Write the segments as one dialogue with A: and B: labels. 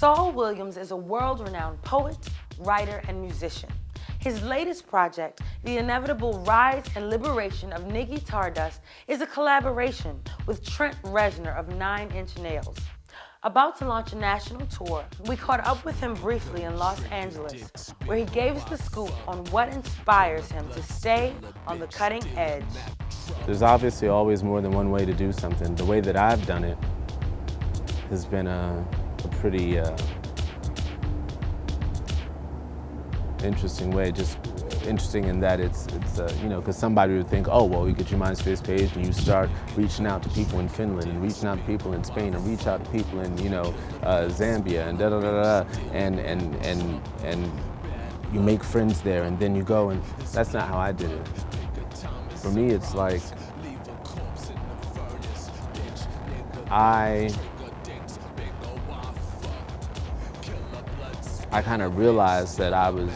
A: Saul Williams is a world-renowned poet, writer, and musician. His latest project, The Inevitable Rise and Liberation of Niggy Tardust, is a collaboration with Trent Reznor of 9 Inch Nails. About to launch a national tour, we caught up with him briefly in Los Angeles, where he gave us the scoop on what inspires him to stay on the cutting edge.
B: There's obviously always more than one way to do something. The way that I've done it has been a pretty interesting way. Just interesting in that it's you know, because somebody would think, oh, well, you get your MySpace page and you start reaching out to people in Finland and reaching out to people in Spain and reach out to people in, you know, Zambia and da-da-da-da, and you make friends there and then you go, and that's not how I did it. For me, it's like, I kind of realized that I was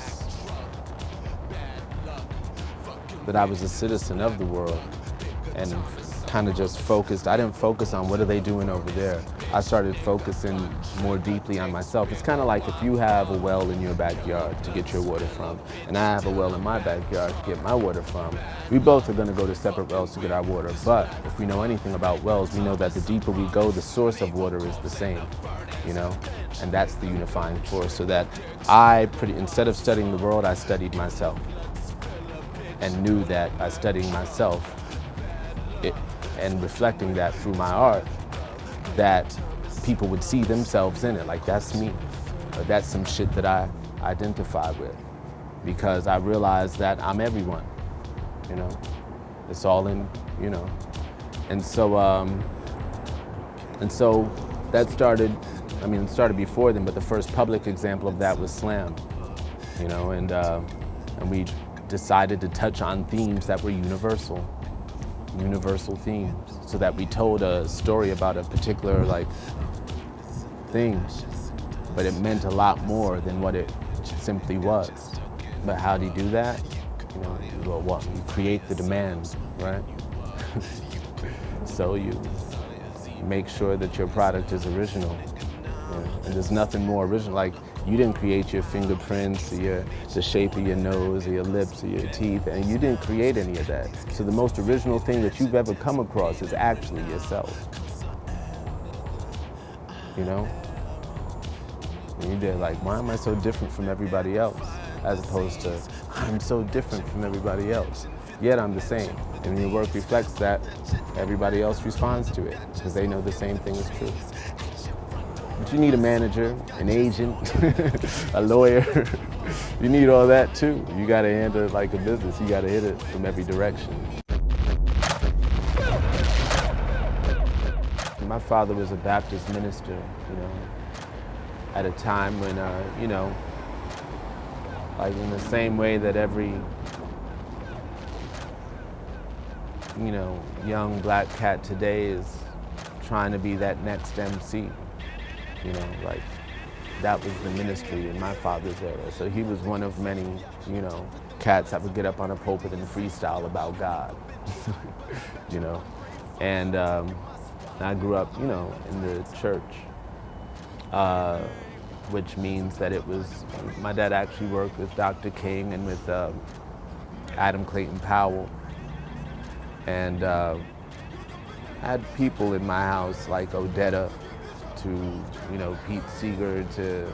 B: a citizen of the world, and kind of just focused. I didn't focus on what are they doing over there. I started focusing more deeply on myself. It's kind of like if you have a well in your backyard to get your water from, and I have a well in my backyard to get my water from. We both are going to go to separate wells to get our water, but if we know anything about wells, we know that the deeper we go, the source of water is the same, you know? And that's the unifying force. So that instead of studying the world, I studied myself, and knew that by studying myself and reflecting that through my art, that people would see themselves in it. Like, that's me, or that's some shit that I identify with, because I realized that I'm everyone, you know? It's all in, you know? And so that started, I mean, it started before then, but the first public example of that was Slam, you know? And we decided to touch on themes that were universal themes, so that we told a story about a particular, like, thing, but it meant a lot more than what it simply was. But how do you do that? You know, well, you create the demand, right? So you make sure that your product is original. You know? And there's nothing more original. Like, you didn't create your fingerprints, or the shape of your nose, or your lips, or your teeth, and you didn't create any of that. So the most original thing that you've ever come across is actually yourself. You know? And you're there like, why am I so different from everybody else? As opposed to, I'm so different from everybody else, yet I'm the same. And when your work reflects that, everybody else responds to it, because they know the same thing is true. But you need a manager, an agent, a lawyer. You need all that too. You gotta handle it like a business. You gotta hit it from every direction. My father was a Baptist minister, you know, at a time when, you know, like in the same way that every, you know, young black cat today is trying to be that next MC. You know, like, that was the ministry in my father's era. So he was one of many, you know, cats that would get up on a pulpit and freestyle about God, you know. And I grew up, you know, in the church, which means that it was, my dad actually worked with Dr. King and with Adam Clayton Powell. And I had people in my house like Odetta, to, you know, Pete Seeger, to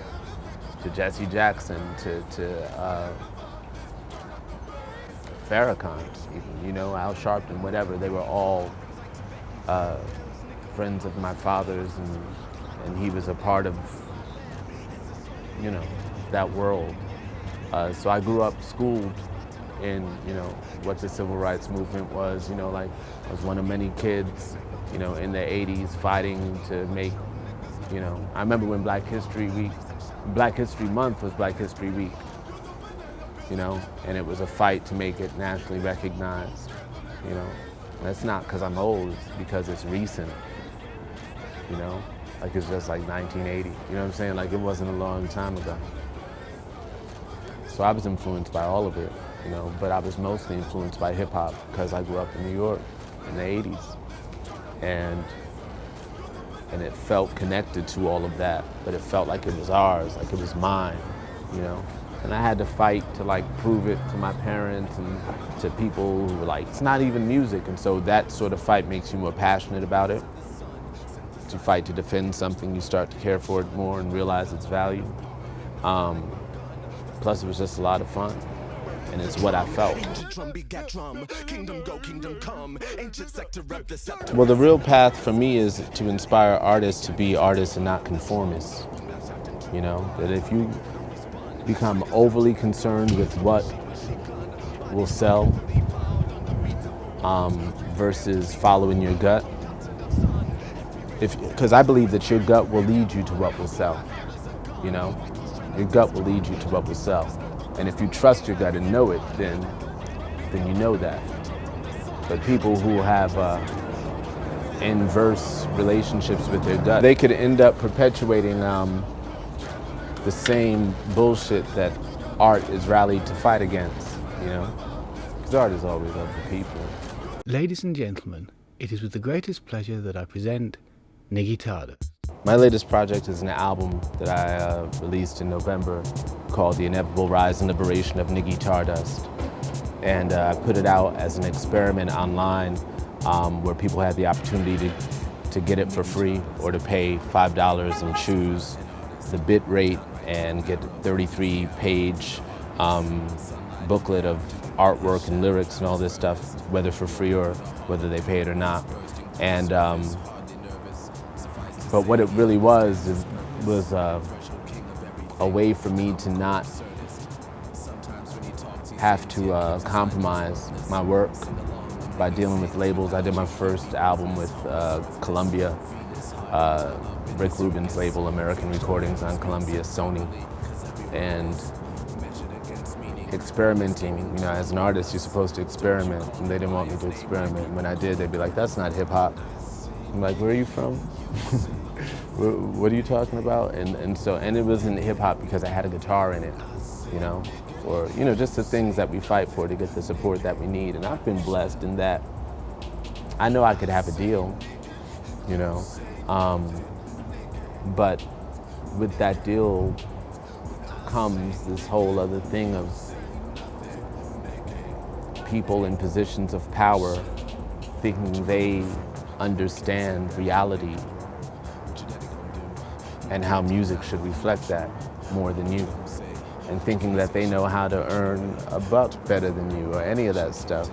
B: Jesse Jackson, to Farrakhan, even, you know, Al Sharpton, whatever. They were all friends of my father's, and he was a part of, you know, that world. So I grew up schooled in, you know, what the civil rights movement was. You know, like, I was one of many kids, you know, in the 80s fighting to make, you know, I remember when Black History Month was Black History Week, you know, and it was a fight to make it nationally recognized, you know. And that's not because I'm old, it's because it's recent, you know, like it's just like 1980, you know what I'm saying? Like, it wasn't a long time ago. So I was influenced by all of it, you know, but I was mostly influenced by hip hop because I grew up in New York in the 80s. And and it felt connected to all of that, but it felt like it was ours, like it was mine, you know? And I had to fight to like prove it to my parents and to people who were like, it's not even music. And so that sort of fight makes you more passionate about it. To fight to defend something, you start to care for it more and realize its value. Plus it was just a lot of fun. And it's what I felt. Well, the real path for me is to inspire artists to be artists and not conformists. You know, that if you become overly concerned with what will sell versus following your gut, because I believe that your gut will lead you to what will sell, you know? Your gut will lead you to what will sell. And if you trust your gut and know it, then you know that. But people who have inverse relationships with their gut, they could end up perpetuating the same bullshit that art is rallied to fight against, you know? Because art is always of the people.
C: Ladies and gentlemen, it is with the greatest pleasure that I present Niggy Tardust.
B: My latest project is an album that I released in November called The Inevitable Rise and Liberation of Niggy Tardust. And I put it out as an experiment online where people had the opportunity to get it for free or to pay $5 and choose the bit rate and get a 33-page booklet of artwork and lyrics and all this stuff, whether for free or whether they pay it or not. And but what it really was a way for me to not have to compromise my work by dealing with labels. I did my first album with Columbia, Rick Rubin's label, American Recordings on Columbia, Sony, and experimenting. You know, as an artist, you're supposed to experiment, and they didn't want me to experiment. When I did, they'd be like, "That's not hip hop." I'm like, "Where are you from? What are you talking about?" And it wasn't hip hop because I had a guitar in it, you know, or you know, just the things that we fight for to get the support that we need. And I've been blessed in that I know I could have a deal, you know, but with that deal comes this whole other thing of people in positions of power thinking they understand reality and how music should reflect that more than you, and thinking that they know how to earn a buck better than you or any of that stuff.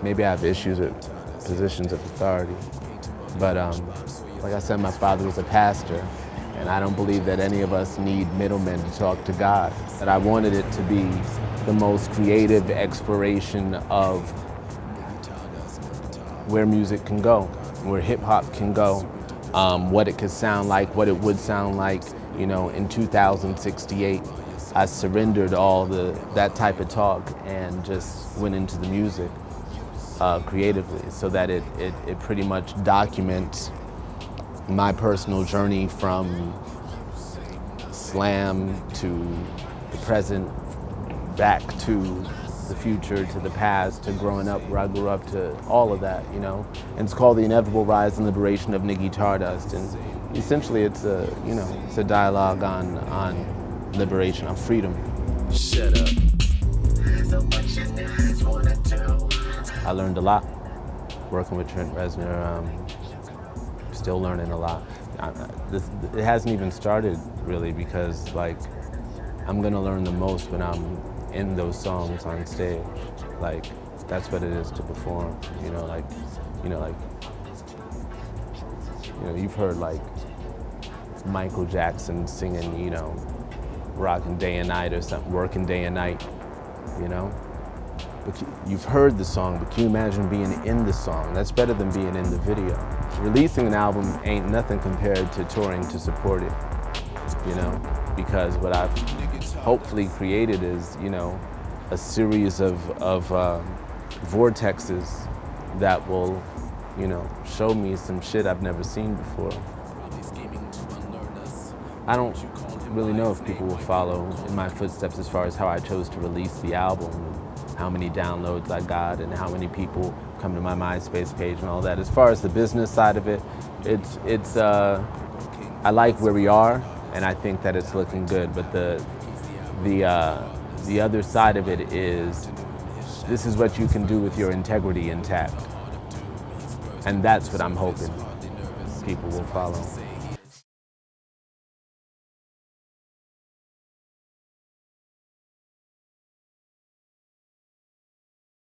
B: Maybe I have issues with positions of authority, but like I said, my father was a pastor, and I don't believe that any of us need middlemen to talk to God. That I wanted it to be the most creative exploration of where music can go, where hip hop can go, what it could sound like, what it would sound like, you know, in 2068. I surrendered all that type of talk and just went into the music creatively, so that it pretty much documents my personal journey from slam to the present, back to the future, to the past, to growing up where I grew up, to all of that, you know. And it's called The Inevitable Rise and Liberation of Niggy Tardust. And essentially it's a dialogue on liberation, on freedom. Shut up. I learned a lot working with Trent Reznor. Still learning a lot. It hasn't even started really, because like I'm gonna learn the most when I'm in those songs on stage. Like that's what it is to perform. You've heard like Michael Jackson singing, you know, Rockin' Day and Night or something, Working Day and Night, you know? But you've heard the song, but can you imagine being in the song? That's better than being in the video. Releasing an album ain't nothing compared to touring to support it, you know? Because what I've hopefully created is, you know, a series of vortexes that will, you know, show me some shit I've never seen before. I don't really know if people will follow in my footsteps as far as how I chose to release the album, how many downloads I got, and how many people come to my MySpace page and all that. As far as the business side of it, I like where we are, and I think that it's looking good. But the other side of it is, this is what you can do with your integrity intact, and that's what I'm hoping people will follow.